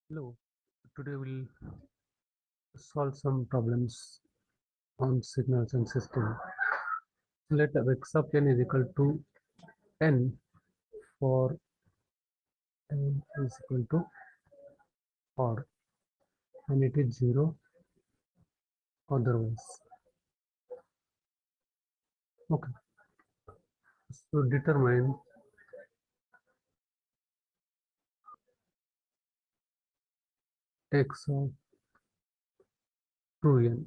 Hello, today we'll solve some problems on signals and system. Let x of n is equal to n for n is equal to odd and it is 0 otherwise. Okay, so determine x of 2n.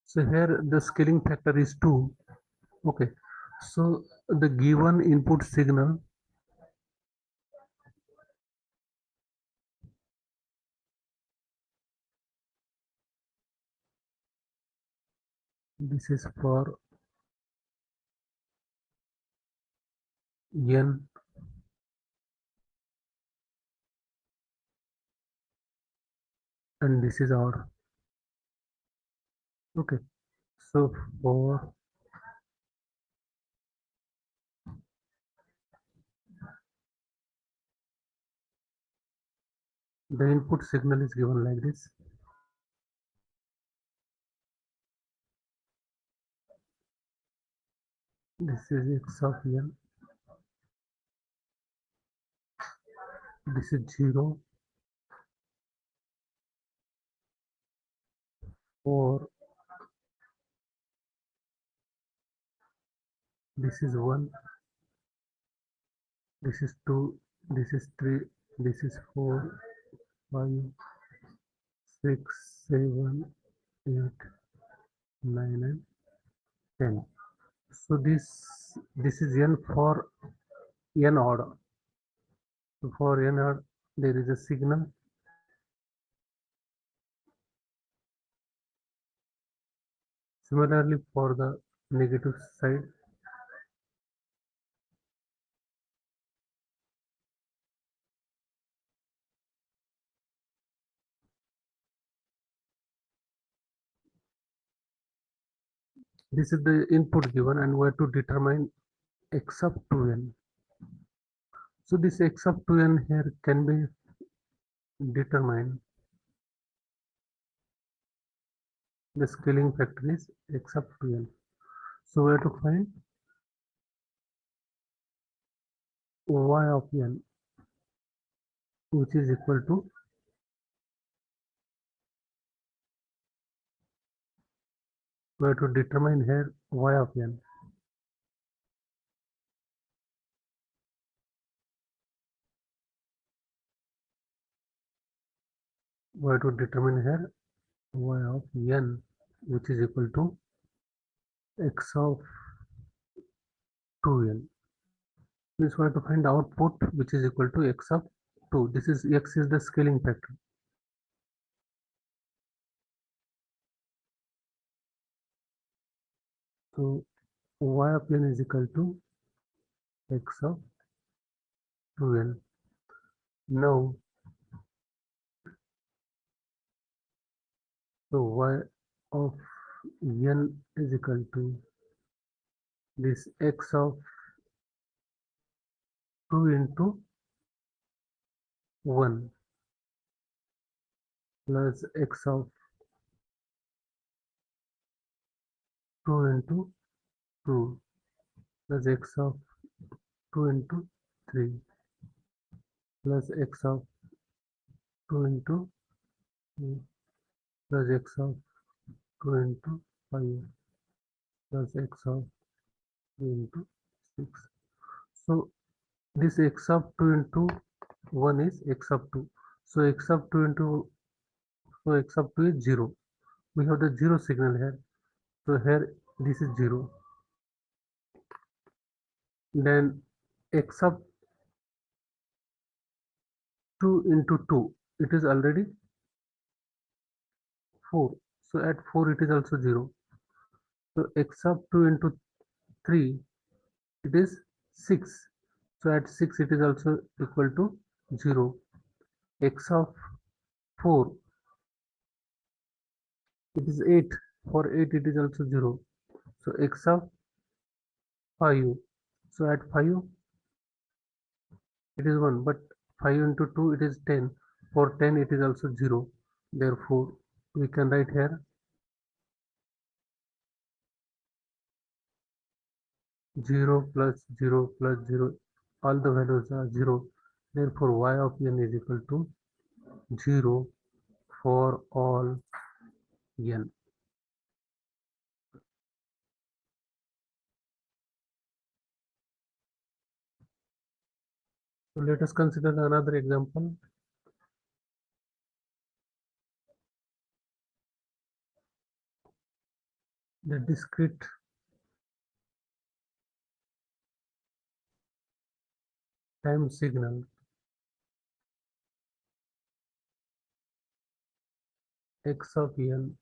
So here the scaling factor is 2. Okay, so the given input signal, this is for n and this is odd. Okay, so for the input signal is given like this. This is x of n, this is 0 or this is 1, this is 2, this is 3, this is 4, 5, 6, 7, 8, 9 and 10. So this is n for n odd. So for n odd there is a signal. Similarly for the negative side, this is the input given and we have to determine x of 2n. So this x of 2n here can be determined. The scaling factor is x of 2n. So we have to find y of n, which is equal to, we have to determine here y of n. We have to determine here y of n, which is equal to x of 2n. Means we have to find output which is equal to x of 2. This is x is the scaling factor. So y of n is equal to x of 2n. Now, so y of n is equal to this x of 2 into 1 plus x of 2 into 2 plus x of 2 into 3 plus x of 2 into 2 plus x of 2 into 5 plus x of 2 into 6. So this x of 2 into 1 is x of 2. So x of 2 into, so x of 2 is 0. We have the 0 signal here. So here this is 0. Then x of 2 into 2, it is already 4. So at 4 it is also 0. So x of 2 into 3, it is 6. So at 6 it is also equal to 0. X of 4, it is 8. For 8 it is also 0. So x of 5. So at 5 it is 1, but 5 into 2 it is 10. For 10 it is also 0. Therefore we can write here 0 plus 0 plus 0, all the values are 0. Therefore y of n is equal to 0 for all n. So let us consider another example. The discrete time signal x of n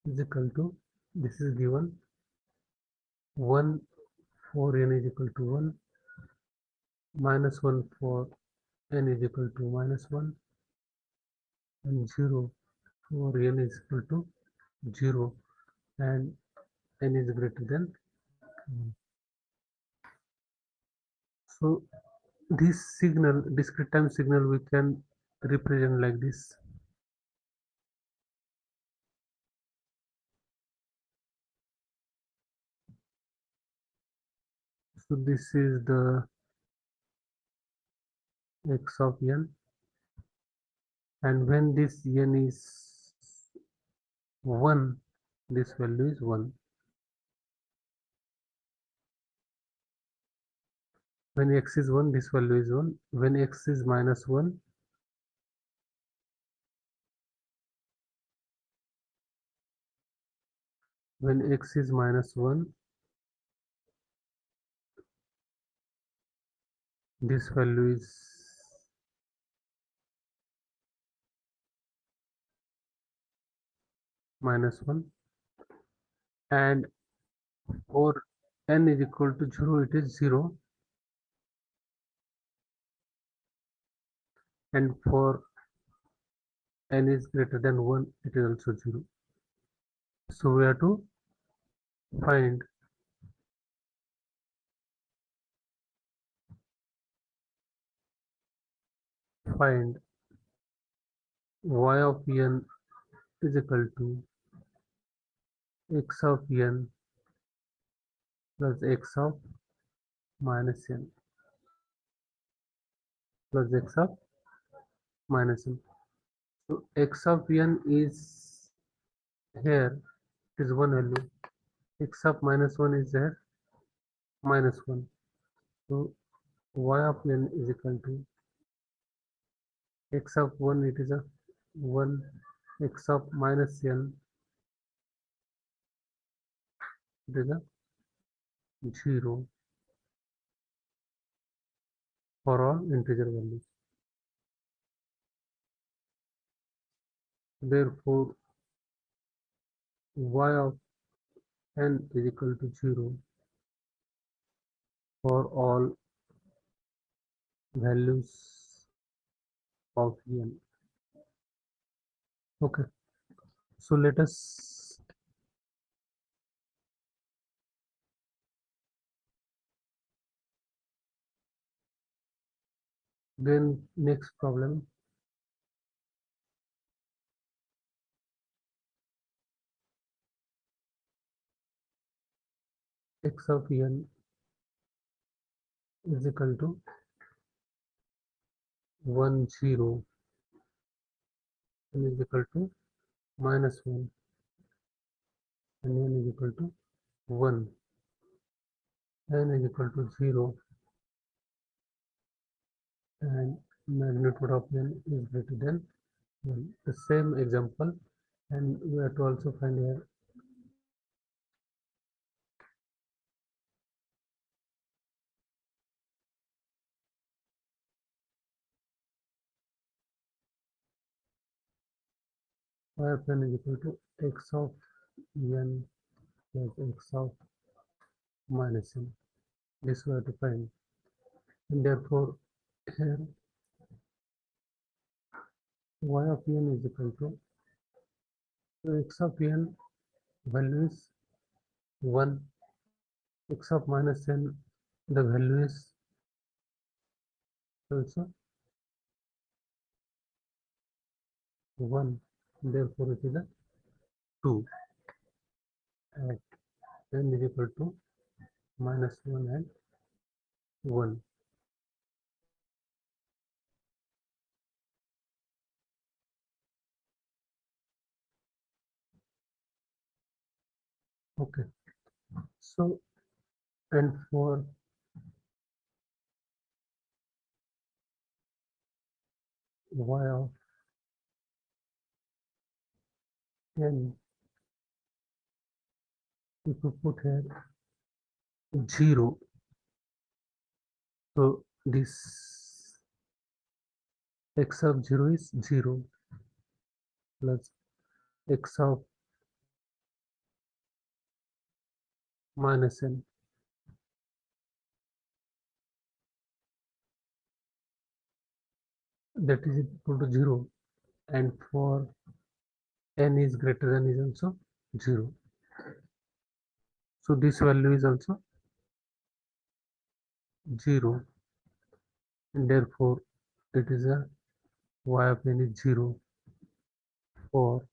is equal to, this is given 1 for n is equal to 1, minus 1 for n is equal to minus 1, and 0 for n is equal to 0, and n is greater than 1. So this signal, discrete time signal, we can represent like this. So this is the x of n, and when this n is 1, this value is 1. When x is 1, this value is 1. When x is minus 1, when x is minus 1, this value is minus 1, and for n is equal to 0, it is 0, and for n is greater than 1, it is also 0. So we have to find y of n is equal to x of n plus x of minus n plus x of minus n. So x of n is here, it is 1 value. X of minus 1 is there, minus 1. So y of n is equal to x of 1, it is a 1, x of minus n, it is a 0 for all integer values. Therefore y of n is equal to 0 for all values of n. Okay, so let us then next problem. X of n is equal to 1 0, n is equal to minus 1, and n is equal to 1, n is equal to 0, and magnitude of n is greater than 1. The same example, and we have to also find here y of n is equal to x of n plus x of minus n. This we have to find, and therefore here y of n is equal to, so x of n value is 1, x of minus n, the value is also 1, therefore it is a 2 at n is equal to -1 and 1. Okay, so and for y of n, if you put here 0, so this x of 0 is 0 plus x of minus n, that is equal to 0, and for n is greater than is also 0. So this value is also 0, and therefore it is a y of n is 0 for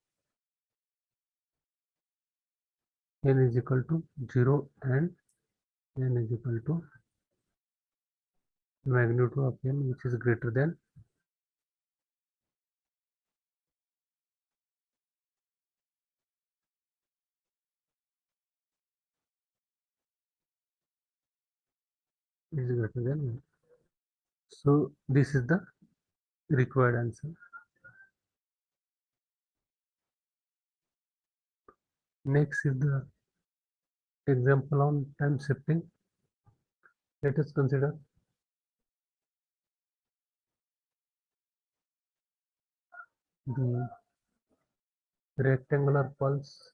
n is equal to 0 and n is equal to magnitude of n which is greater than one. So this is the required answer. Next is the example on time shifting. Let us consider the rectangular pulse.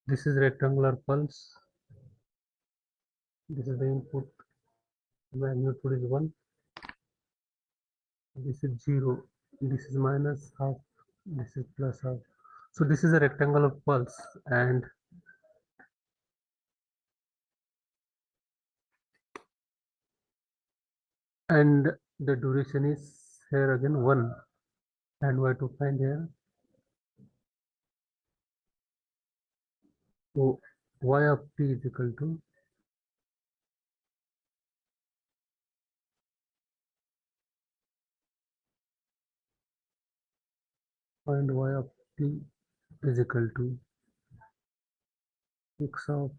This is rectangular pulse. This is the input. Magnitude is 1. This is 0. This is minus half. This is plus half. So this is a rectangular pulse, and the duration is here again 1, and we have to find here so y of t is equal to find y of t is equal to x of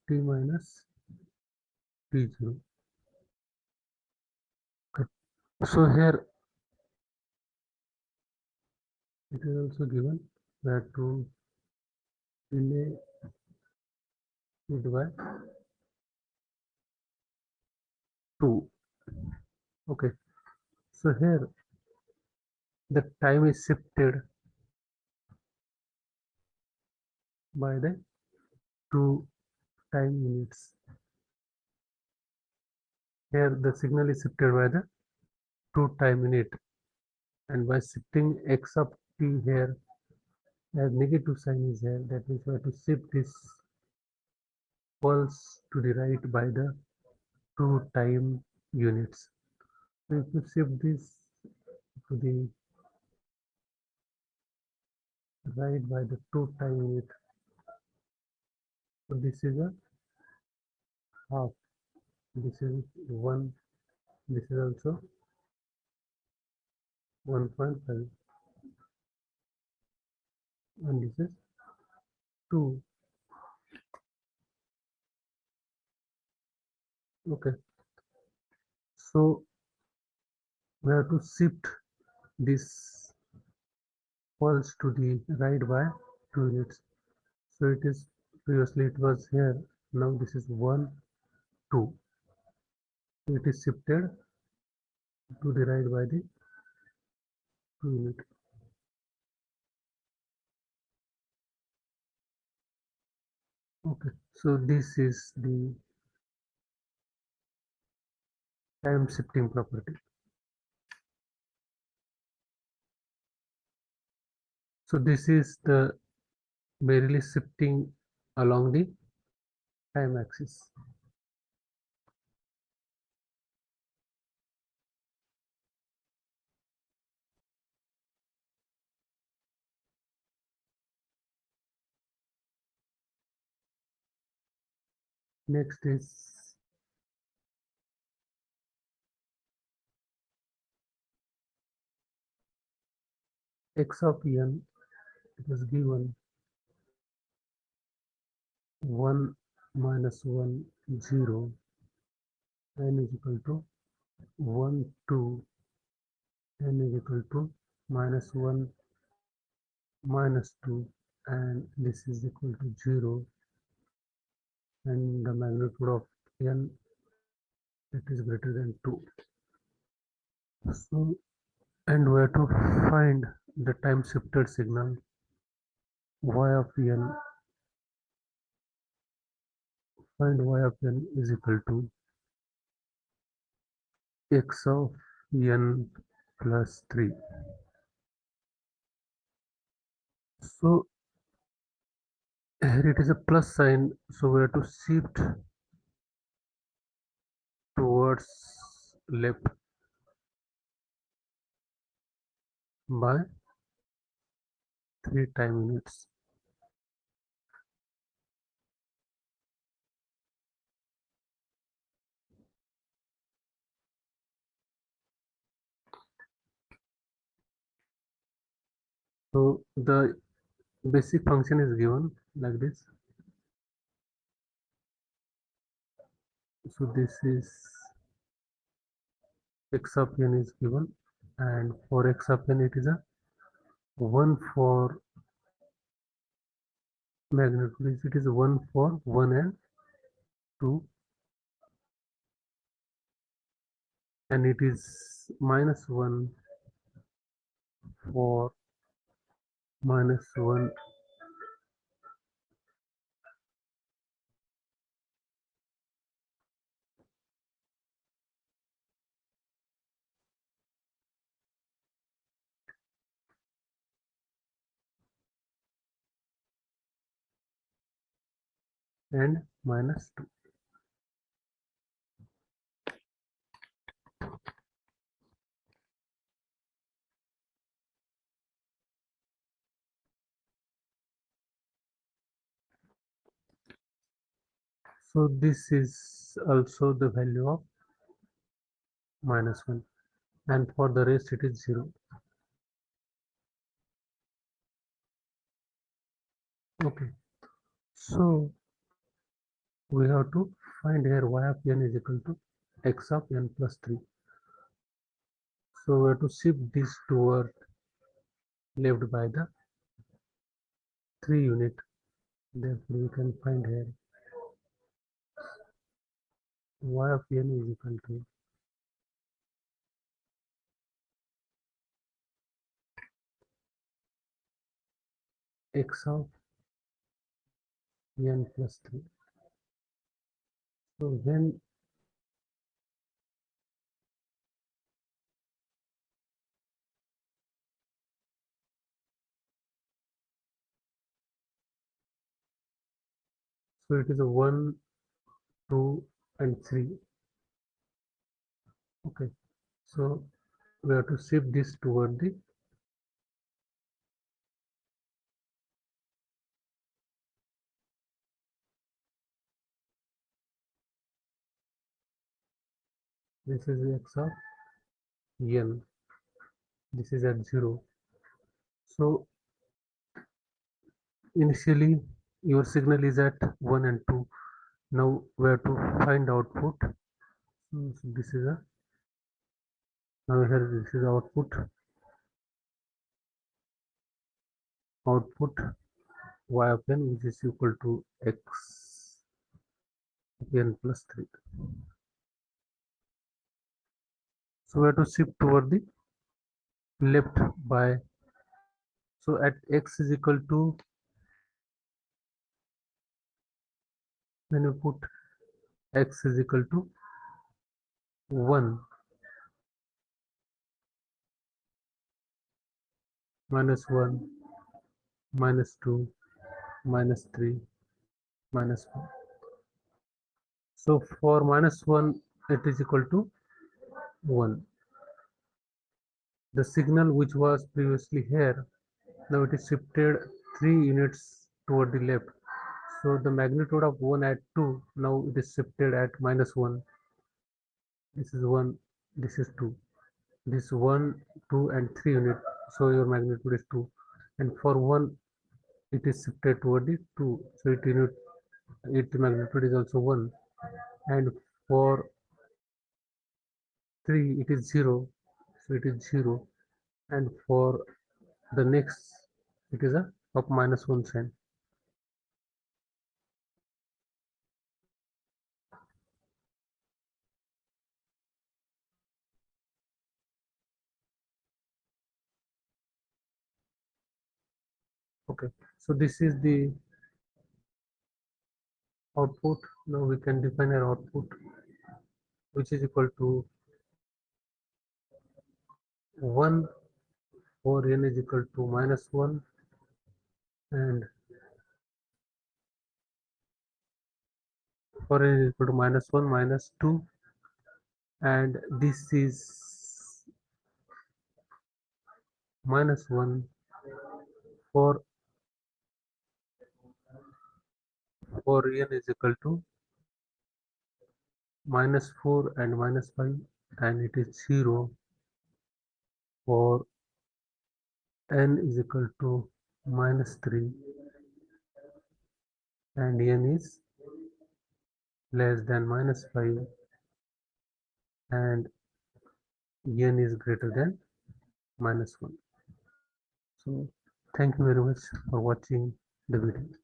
t minus t0. Okay. So here it is also given that to delay it by 2. Okay, so here the time is shifted by the 2 time units. Here the signal is shifted by the 2 time unit, and by shifting x of t here as negative sign is here, that means we have to shift this pulse to the right by the 2 time units. So if you shift this to the right by the 2 time unit, so this is a half, this is 1, this is also 1.5, and this is 2. Okay, so we have to shift this pulse to the right by 2 units. So it is previously it was here, now this is 1, 2. It is shifted to the right by the 2 unit. Okay, so this is the time shifting property. So this is the merely shifting along the time axis. Next is x of n. It is given 1 minus 1 0, n is equal to 1 2, n is equal to minus 1 minus 2, and this is equal to 0, and the magnitude of n, it is greater than 2. So, and we have to find the time shifted signal y of n. Find y of n is equal to x of n plus 3. So here it is a plus sign, so we have to shift towards left by 3 time units. So the basic function is given like this. So this is x of n is given, and for x of n it is a 1 for magnitude, it is 1 for 1 and 2, and it is minus 1 for minus 1 and minus 2. So this is also the value of minus 1, and for the rest it is 0. Okay, so we have to find here y of n is equal to x of n plus 3. So we have to shift this toward left by the 3 unit. Therefore we can find here y of n is equal to x of n plus 3. So when so it is a 1, 2 and 3. Okay, so we have to shift this toward the this is x of n, this is at 0. So initially your signal is at 1 and 2. Now we have to find output. So this is a, now here this is output y of n, which is equal to x n plus 3. So we have to shift toward the left by, so at x is equal to, when you put x is equal to 1 minus 1 minus 2 minus 3 minus 4. So for minus 1 it is equal to 1. The signal which was previously here, now it is shifted 3 units toward the left. So the magnitude of 1 at 2, now it is shifted at -1. This is 1, this is 2. This 1, 2 and 3 unit, so your magnitude is 2. And for 1, it is shifted toward the 2, so its magnitude is also 1. And for 3, it is 0, so it is 0. And for the next, it is a up -1 sign. Okay, so this is the output. Now we can define our output, which is equal to 1 for n is equal to -1, and for n is equal to -1 -2, and this is -1 for n is equal to -4 and -5, and it is 0 for n is equal to -3 and n is less than -5 and n is greater than -1. So thank you very much for watching the video.